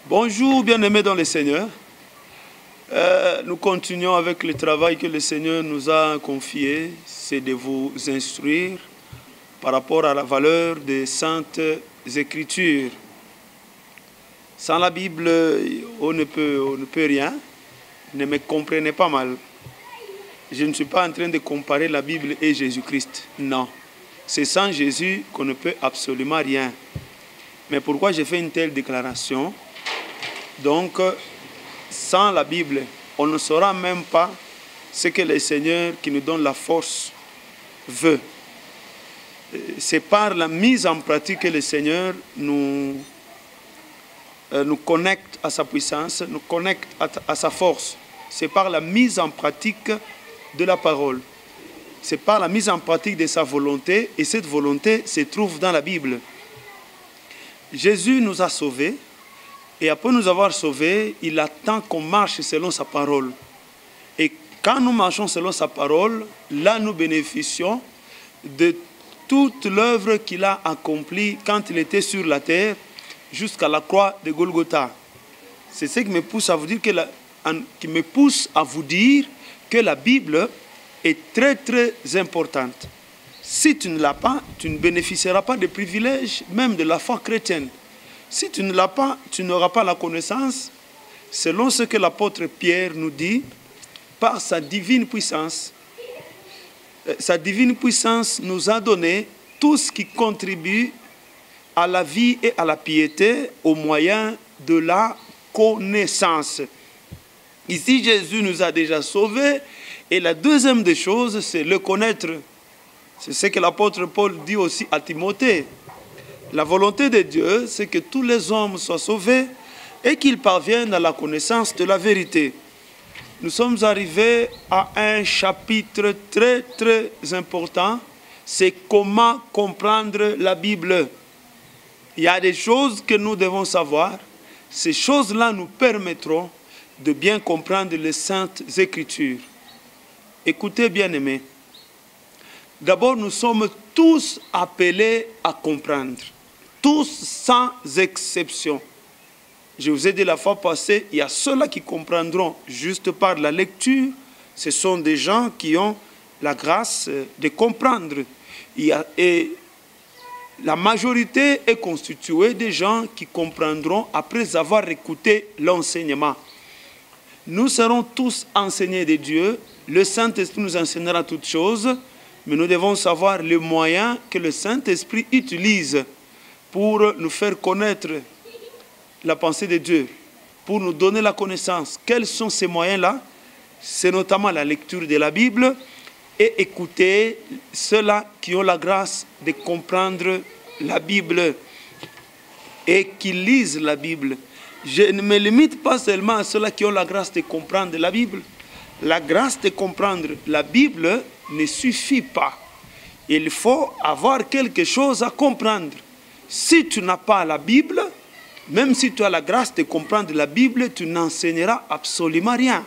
Bonjour, bien-aimés dans le Seigneur. Nous continuons avec le travail que le Seigneur nous a confié, c'est de vous instruire par rapport à la valeur des Saintes Écritures. Sans la Bible, on ne peut rien. Ne me comprenez pas mal. Je ne suis pas en train de comparer la Bible et Jésus-Christ. Non. C'est sans Jésus qu'on ne peut absolument rien. Mais pourquoi j'ai fait une telle déclaration? Donc, sans la Bible, on ne saura même pas ce que le Seigneur qui nous donne la force veut. C'est par la mise en pratique que le Seigneur nous connecte à sa puissance, nous connecte à sa force. C'est par la mise en pratique de la parole. C'est par la mise en pratique de sa volonté, et cette volonté se trouve dans la Bible. Jésus nous a sauvés, et après nous avoir sauvés, il attend qu'on marche selon sa parole. Et quand nous marchons selon sa parole, là nous bénéficions de toute l'œuvre qu'il a accomplie quand il était sur la terre, jusqu'à la croix de Golgotha. C'est ce qui me pousse à vous dire que la Bible est très très importante. Si tu ne l'as pas, tu ne bénéficieras pas des privilèges, même de la foi chrétienne. Si tu ne l'as pas, tu n'auras pas la connaissance, selon ce que l'apôtre Pierre nous dit, par sa divine puissance. Sa divine puissance nous a donné tout ce qui contribue à la vie et à la piété au moyen de la connaissance. Ici, Jésus nous a déjà sauvés. Et la deuxième des choses, c'est le connaître. C'est ce que l'apôtre Paul dit aussi à Timothée. La volonté de Dieu, c'est que tous les hommes soient sauvés et qu'ils parviennent à la connaissance de la vérité. Nous sommes arrivés à un chapitre très très important. C'est comment comprendre la Bible. Il y a des choses que nous devons savoir. Ces choses-là nous permettront de bien comprendre les Saintes Écritures. Écoutez, bien-aimés. D'abord, nous sommes tous appelés à comprendre. Tous sans exception. Je vous ai dit la fois passée, il y a ceux-là qui comprendront juste par la lecture. Ce sont des gens qui ont la grâce de comprendre. Et la majorité est constituée de gens qui comprendront après avoir écouté l'enseignement. Nous serons tous enseignés de Dieu. Le Saint-Esprit nous enseignera toutes choses, mais nous devons savoir les moyens que le Saint-Esprit utilise pour nous faire connaître la pensée de Dieu, pour nous donner la connaissance. Quels sont ces moyens-là? C'est notamment la lecture de la Bible et écouter ceux-là qui ont la grâce de comprendre la Bible et qui lisent la Bible. Je ne me limite pas seulement à ceux-là qui ont la grâce de comprendre la Bible. La grâce de comprendre la Bible ne suffit pas. Il faut avoir quelque chose à comprendre. Si tu n'as pas la Bible, même si tu as la grâce de comprendre la Bible, tu n'enseigneras absolument rien.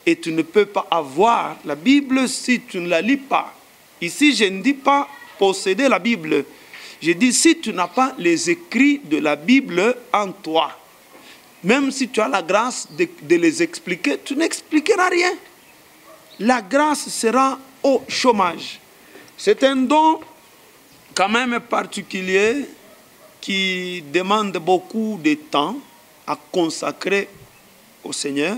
Et tu ne peux pas avoir la Bible si tu ne la lis pas. Ici, je ne dis pas posséder la Bible. Je dis si tu n'as pas les écrits de la Bible en toi. Même si tu as la grâce de les expliquer, tu n'expliqueras rien. La grâce sera au chômage. C'est un don quand même particulier qui demande beaucoup de temps à consacrer au Seigneur.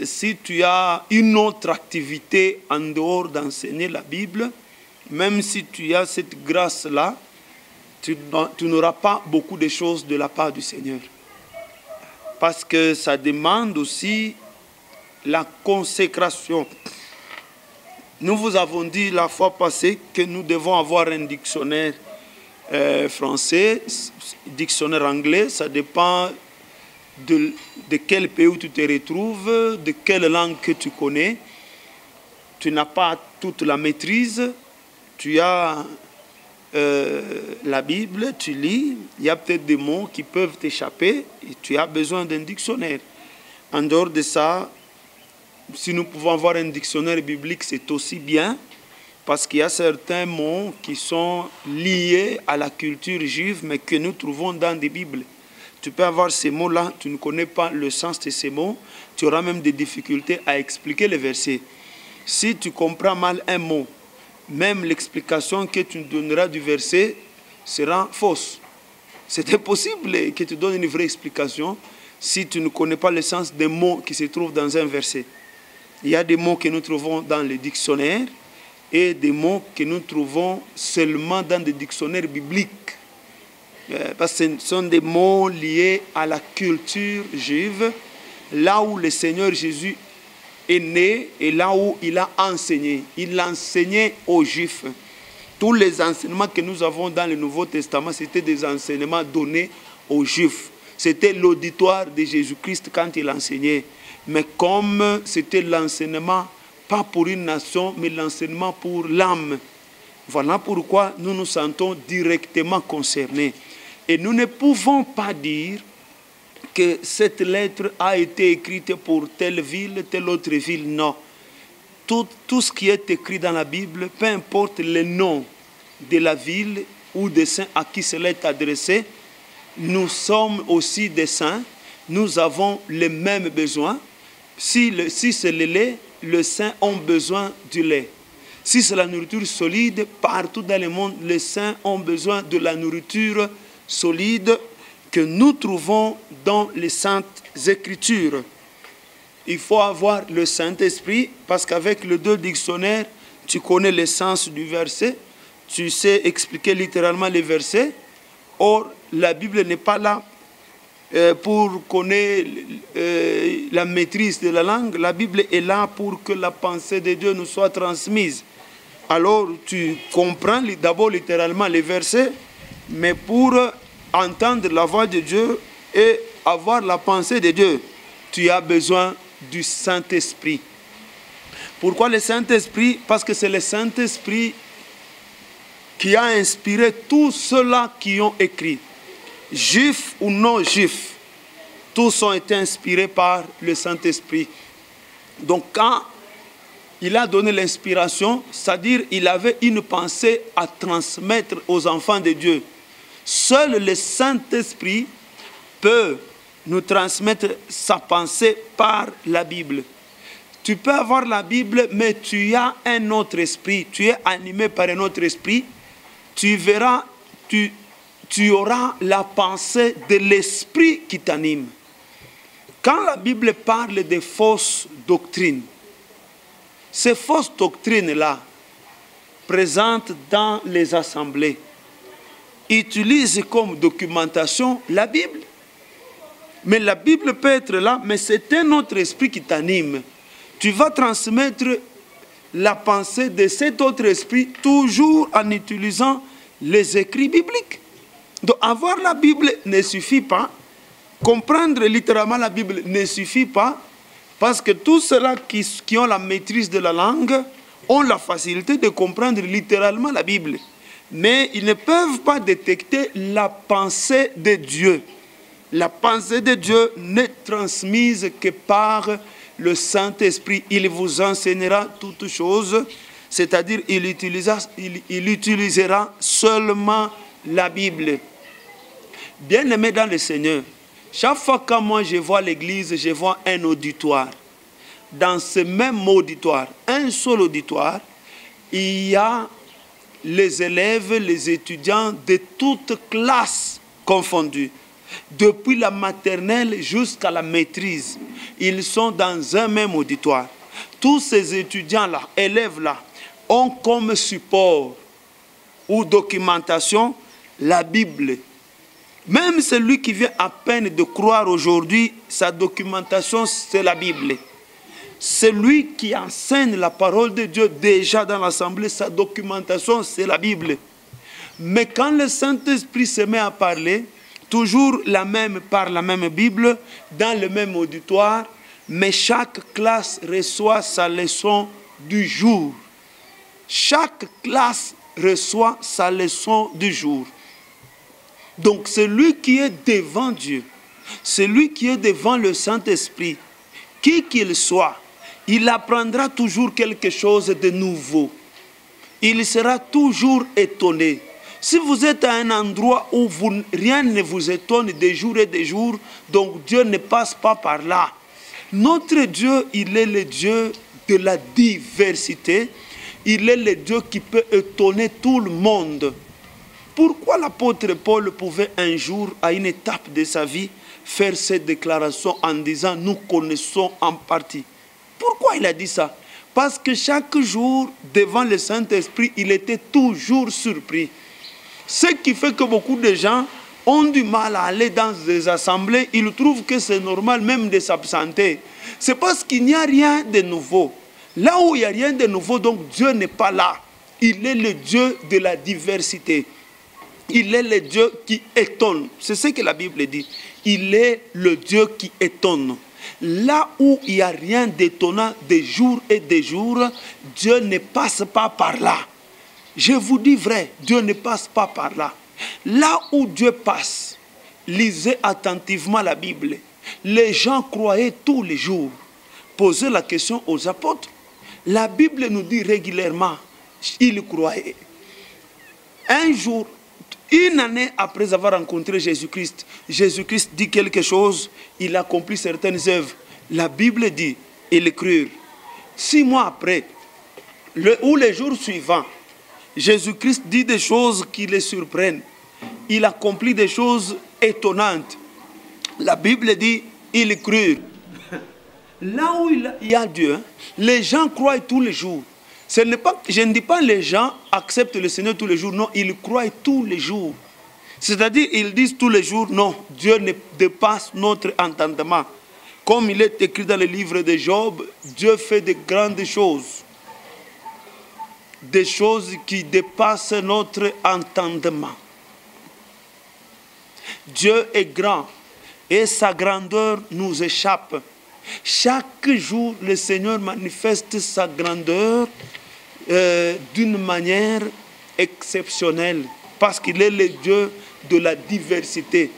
Si tu as une autre activité en dehors d'enseigner la Bible, même si tu as cette grâce-là, tu n'auras pas beaucoup de choses de la part du Seigneur. Parce que ça demande aussi la consécration. Nous vous avons dit la fois passée que nous devons avoir un dictionnaire français, dictionnaire anglais, ça dépend de quel pays où tu te retrouves, de quelle langue que tu connais. Tu n'as pas toute la maîtrise, tu as la Bible, tu lis, il y a peut-être des mots qui peuvent t'échapper et tu as besoin d'un dictionnaire. En dehors de ça, si nous pouvons avoir un dictionnaire biblique, c'est aussi bien parce qu'il y a certains mots qui sont liés à la culture juive mais que nous trouvons dans des Bibles. Tu peux avoir ces mots-là, tu ne connais pas le sens de ces mots, tu auras même des difficultés à expliquer les versets. Si tu comprends mal un mot, même l'explication que tu donneras du verset sera fausse. C'est impossible que tu donnes une vraie explication si tu ne connais pas le sens des mots qui se trouvent dans un verset. Il y a des mots que nous trouvons dans les dictionnaires et des mots que nous trouvons seulement dans des dictionnaires bibliques. Parce que ce sont des mots liés à la culture juive, là où le Seigneur Jésus est né et là où il a enseigné. Il enseignait aux Juifs. Tous les enseignements que nous avons dans le Nouveau Testament, c'était des enseignements donnés aux Juifs. C'était l'auditoire de Jésus-Christ quand il enseignait. Mais comme c'était l'enseignement, pas pour une nation, mais l'enseignement pour l'âme. Voilà pourquoi nous nous sentons directement concernés. Et nous ne pouvons pas dire que cette lettre a été écrite pour telle ville, telle autre ville. Non. Tout ce qui est écrit dans la Bible, peu importe le nom de la ville ou des saints à qui cela est adressé, nous sommes aussi des saints, nous avons les mêmes besoins. Si c'est le lait, les saints ont besoin du lait. Si c'est la nourriture solide, partout dans le monde, les saints ont besoin de la nourriture solide que nous trouvons dans les Saintes Écritures. Il faut avoir le Saint-Esprit parce qu'avec les deux dictionnaires, tu connais le sens du verset, tu sais expliquer littéralement les versets. Or, la Bible n'est pas là pour connaître la maîtrise de la langue. La Bible est là pour que la pensée de Dieu nous soit transmise. Alors, tu comprends d'abord littéralement les versets, mais pour entendre la voix de Dieu et avoir la pensée de Dieu, tu as besoin du Saint-Esprit. Pourquoi le Saint-Esprit? Parce que c'est le Saint-Esprit qui a inspiré tous ceux-là qui ont écrit. Juifs ou non juifs, tous ont été inspirés par le Saint-Esprit. Donc quand il a donné l'inspiration, c'est-à-dire qu'il avait une pensée à transmettre aux enfants de Dieu. Seul le Saint-Esprit peut nous transmettre sa pensée par la Bible. Tu peux avoir la Bible, mais tu as un autre esprit. Tu es animé par un autre esprit. Tu verras, tu auras la pensée de l'esprit qui t'anime. Quand la Bible parle de fausses doctrines, ces fausses doctrines-là, présentes dans les assemblées, utilisent comme documentation la Bible. Mais la Bible peut être là, mais c'est un autre esprit qui t'anime. Tu vas transmettre la pensée de cet autre esprit toujours en utilisant les écrits bibliques. Donc avoir la Bible ne suffit pas. Comprendre littéralement la Bible ne suffit pas. Parce que tous ceux-là qui ont la maîtrise de la langue ont la facilité de comprendre littéralement la Bible. Mais ils ne peuvent pas détecter la pensée de Dieu. La pensée de Dieu n'est transmise que par le Saint-Esprit. Il vous enseignera toutes choses, c'est-à-dire il utilisera seulement la Bible. Bien-aimés dans le Seigneur, chaque fois que moi je vois l'église, je vois un auditoire. Dans ce même auditoire, un seul auditoire, il y a les élèves, les étudiants de toutes classes confondues. Depuis la maternelle jusqu'à la maîtrise, ils sont dans un même auditoire. Tous ces étudiants-là, élèves-là, ont comme support ou documentation la Bible. Même celui qui vient à peine de croire aujourd'hui, sa documentation, c'est la Bible. Celui qui enseigne la parole de Dieu déjà dans l'assemblée, sa documentation, c'est la Bible. Mais quand le Saint-Esprit se met à parler, toujours par la même Bible, dans le même auditoire, mais chaque classe reçoit sa leçon du jour. Chaque classe reçoit sa leçon du jour. Donc celui qui est devant Dieu, celui qui est devant le Saint-Esprit, qui qu'il soit, il apprendra toujours quelque chose de nouveau. Il sera toujours étonné. Si vous êtes à un endroit où rien ne vous étonne des jours et des jours, donc Dieu ne passe pas par là. Notre Dieu, il est le Dieu de la diversité. Il est le Dieu qui peut étonner tout le monde. Pourquoi l'apôtre Paul pouvait un jour, à une étape de sa vie, faire cette déclaration en disant « nous connaissons en partie ». Pourquoi il a dit ça? Parce que chaque jour, devant le Saint-Esprit, il était toujours surpris. Ce qui fait que beaucoup de gens ont du mal à aller dans des assemblées. Ils trouvent que c'est normal même de s'absenter. C'est parce qu'il n'y a rien de nouveau. Là où il n'y a rien de nouveau, donc Dieu n'est pas là. Il est le Dieu de la diversité. Il est le Dieu qui étonne. C'est ce que la Bible dit. Il est le Dieu qui étonne. Là où il n'y a rien d'étonnant des jours et des jours, Dieu ne passe pas par là. Je vous dis vrai, Dieu ne passe pas par là. Là où Dieu passe, lisez attentivement la Bible. Les gens croyaient tous les jours. Posez la question aux apôtres. La Bible nous dit régulièrement, ils croyaient. Un jour, une année après avoir rencontré Jésus-Christ, Jésus-Christ dit quelque chose, il accomplit certaines œuvres. La Bible dit, ils crurent. 6 mois après, ou les jours suivants, Jésus-Christ dit des choses qui les surprennent. Il accomplit des choses étonnantes. La Bible dit, ils crurent. Là où il y a Dieu, les gens croient tous les jours. Je ne dis pas les gens acceptent le Seigneur tous les jours. Non, ils croient tous les jours. C'est-à-dire, ils disent tous les jours, non, Dieu ne dépasse notre entendement. Comme il est écrit dans le livre de Job, Dieu fait de grandes choses. Des choses qui dépassent notre entendement. Dieu est grand et sa grandeur nous échappe. Chaque jour, le Seigneur manifeste sa grandeur d'une manière exceptionnelle parce qu'il est le Dieu de la diversité.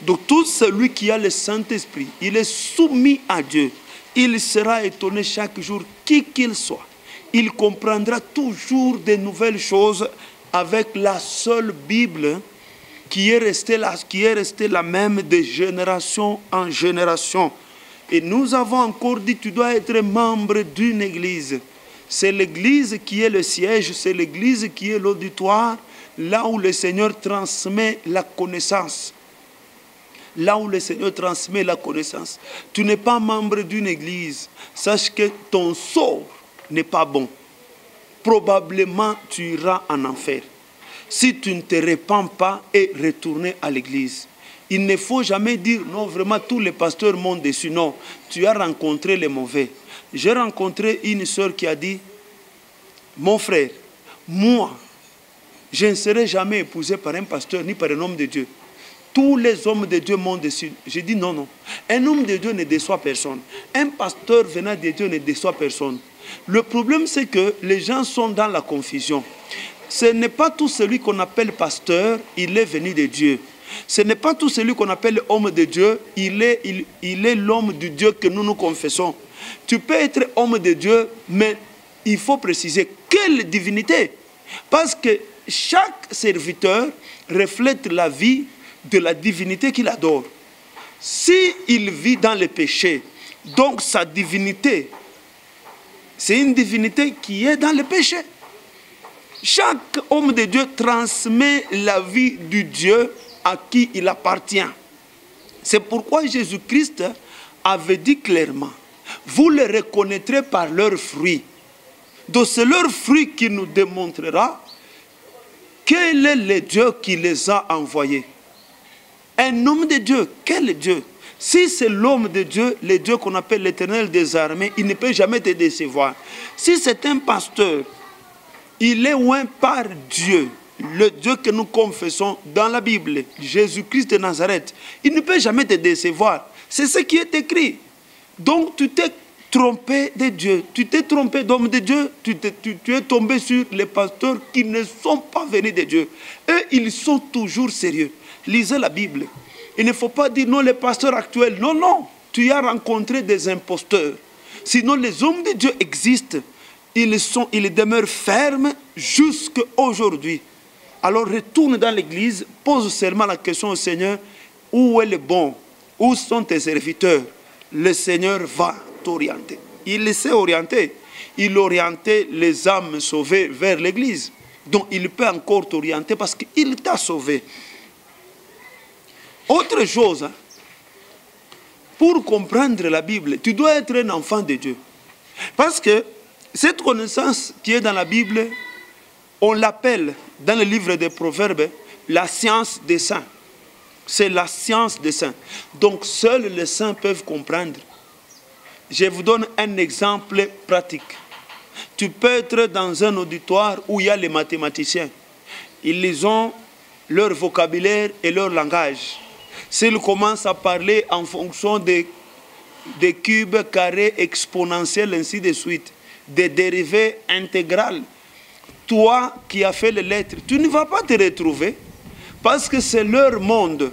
Donc tout celui qui a le Saint-Esprit, il est soumis à Dieu. Il sera étonné chaque jour, qui qu'il soit. Il comprendra toujours de nouvelles choses avec la seule Bible qui est restée la même de génération en génération. Et nous avons encore dit, tu dois être membre d'une église. C'est l'église qui est le siège, c'est l'église qui est l'auditoire, là où le Seigneur transmet la connaissance. Là où le Seigneur transmet la connaissance. Tu n'es pas membre d'une église. Sache que ton sort n'est pas bon. Probablement, tu iras en enfer. Si tu ne te répands pas et retourner à l'église. Il ne faut jamais dire, non, vraiment, tous les pasteurs m'ont déçu. Non, tu as rencontré les mauvais. J'ai rencontré une sœur qui a dit, mon frère, moi, je ne serai jamais épousé par un pasteur ni par un homme de Dieu. Tous les hommes de Dieu m'ont déçu. J'ai dit non, non. Un homme de Dieu ne déçoit personne. Un pasteur venant de Dieu ne déçoit personne. Le problème, c'est que les gens sont dans la confusion. Ce n'est pas tout celui qu'on appelle pasteur, il est venu de Dieu. Ce n'est pas tout celui qu'on appelle homme de Dieu, il est l'homme de Dieu que nous nous confessons. Tu peux être homme de Dieu, mais il faut préciser quelle divinité. Parce que chaque serviteur reflète la vie de la divinité qu'il adore. S'il vit dans le péché, donc sa divinité, c'est une divinité qui est dans le péché. Chaque homme de Dieu transmet la vie du Dieu à qui il appartient. C'est pourquoi Jésus-Christ avait dit clairement, vous les reconnaîtrez par leurs fruits. Donc c'est leur fruit qui nous démontrera quel est le Dieu qui les a envoyés. Un homme de Dieu, quel Dieu? Si c'est l'homme de Dieu, le Dieu qu'on appelle l'Éternel des armées, il ne peut jamais te décevoir. Si c'est un pasteur, il est oint par Dieu, le Dieu que nous confessons dans la Bible, Jésus-Christ de Nazareth. Il ne peut jamais te décevoir. C'est ce qui est écrit. Donc tu t'es trompé de Dieu, tu t'es trompé d'homme de Dieu, tu es tombé sur les pasteurs qui ne sont pas venus de Dieu. Eux, ils sont toujours sérieux. Lisez la Bible. Il ne faut pas dire non, les pasteurs actuels. Non, non. Tu as rencontré des imposteurs. Sinon, les hommes de Dieu existent. Ils demeurent fermes jusqu'à aujourd'hui. alors retourne dans l'église, pose seulement la question au Seigneur, où est le bon? Où sont tes serviteurs? Le Seigneur va t'orienter. Il sait orienter. Il orientait les âmes sauvées vers l'église. Donc il peut encore t'orienter parce qu'il t'a sauvé. Autre chose, hein, pour comprendre la Bible, tu dois être un enfant de Dieu. Parce que cette connaissance qui est dans la Bible, on l'appelle dans le livre des Proverbes la science des saints. C'est la science des saints. Donc seuls les saints peuvent comprendre. Je vous donne un exemple pratique. Tu peux être dans un auditoire où il y a les mathématiciens. Ils ont leur vocabulaire et leur langage. S'ils commencent à parler en fonction des cubes, carrés, exponentiels, ainsi de suite, des dérivés intégrales, toi qui as fait les lettres, tu ne vas pas te retrouver parce que c'est leur monde.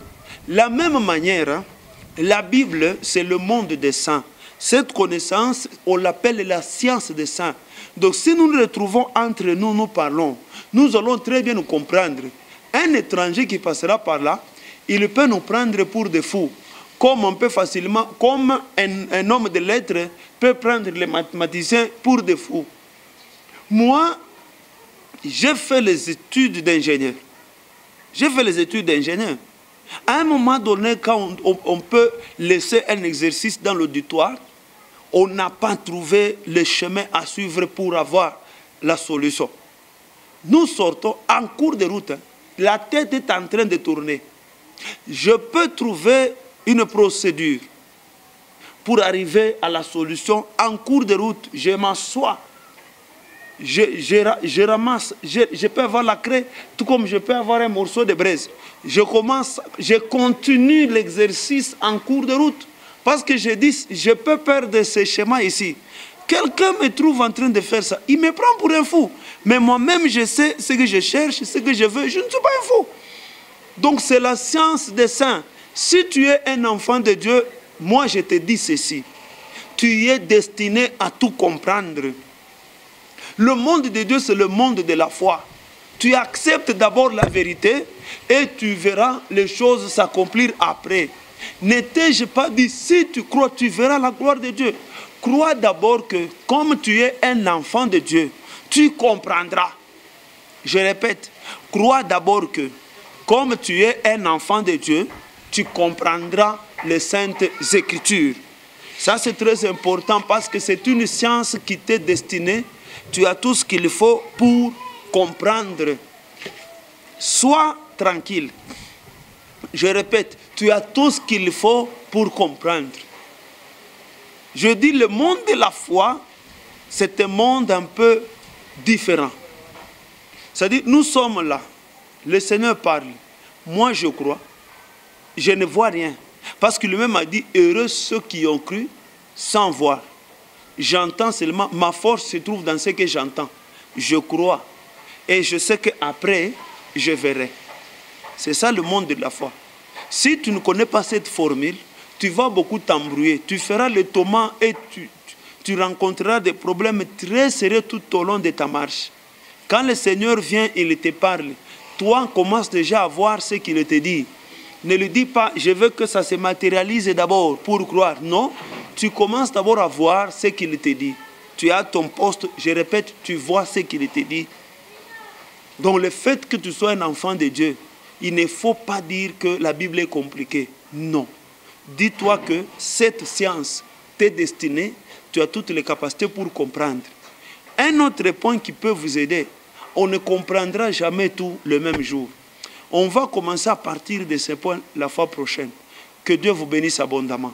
De la même manière, hein, la Bible, c'est le monde des saints. Cette connaissance, on l'appelle la science des saints. Donc si nous nous retrouvons entre nous, nous parlons, nous allons très bien nous comprendre. Un étranger qui passera par là, il peut nous prendre pour des fous. Comme on peut facilement, comme un homme de lettres peut prendre les mathématiciens pour des fous. Moi, j'ai fait les études d'ingénieur. J'ai fait les études d'ingénieur. À un moment donné, quand on peut laisser un exercice dans l'auditoire, on n'a pas trouvé le chemin à suivre pour avoir la solution. Nous sortons en cours de route. La tête est en train de tourner. Je peux trouver une procédure pour arriver à la solution en cours de route. Je m'assois. Je ramasse, je peux avoir la craie, tout comme je peux avoir un morceau de braise. Je continue l'exercice en cours de route. Parce que je dis, je peux perdre ce schéma ici. Quelqu'un me trouve en train de faire ça. Il me prend pour un fou. Mais moi-même, je sais ce que je cherche, ce que je veux. Je ne suis pas un fou. Donc c'est la science des saints. Si tu es un enfant de Dieu, moi je te dis ceci. Tu es destiné à tout comprendre. Le monde de Dieu, c'est le monde de la foi. Tu acceptes d'abord la vérité et tu verras les choses s'accomplir après. Ne t'ai-je pas dit, si tu crois, tu verras la gloire de Dieu. Crois d'abord que, comme tu es un enfant de Dieu, tu comprendras. Je répète, crois d'abord que, comme tu es un enfant de Dieu, tu comprendras les saintes Écritures. Ça, c'est très important parce que c'est une science qui t'est destinée. Tu as tout ce qu'il faut pour comprendre. Sois tranquille. Je répète, tu as tout ce qu'il faut pour comprendre. Je dis, le monde de la foi, c'est un monde un peu différent. C'est-à-dire, nous sommes là. Le Seigneur parle. Moi, je crois. Je ne vois rien. Parce que lui-même a dit, heureux ceux qui ont cru sans voir. J'entends seulement, ma force se trouve dans ce que j'entends. Je crois. Et je sais qu'après, je verrai. C'est ça le monde de la foi. Si tu ne connais pas cette formule, tu vas beaucoup t'embrouiller. Tu feras le tourment et tu rencontreras des problèmes très sérieux tout au long de ta marche. Quand le Seigneur vient, il te parle. Toi, commence déjà à voir ce qu'il te dit. Ne lui dis pas, je veux que ça se matérialise d'abord pour croire. Non, tu commences d'abord à voir ce qu'il te dit. Tu as ton poste, je répète, tu vois ce qu'il te dit. Donc le fait que tu sois un enfant de Dieu, il ne faut pas dire que la Bible est compliquée. Non. Dis-toi que cette science t'est destinée, tu as toutes les capacités pour comprendre. Un autre point qui peut vous aider, on ne comprendra jamais tout le même jour. On va commencer à partir de ce point la fois prochaine. Que Dieu vous bénisse abondamment.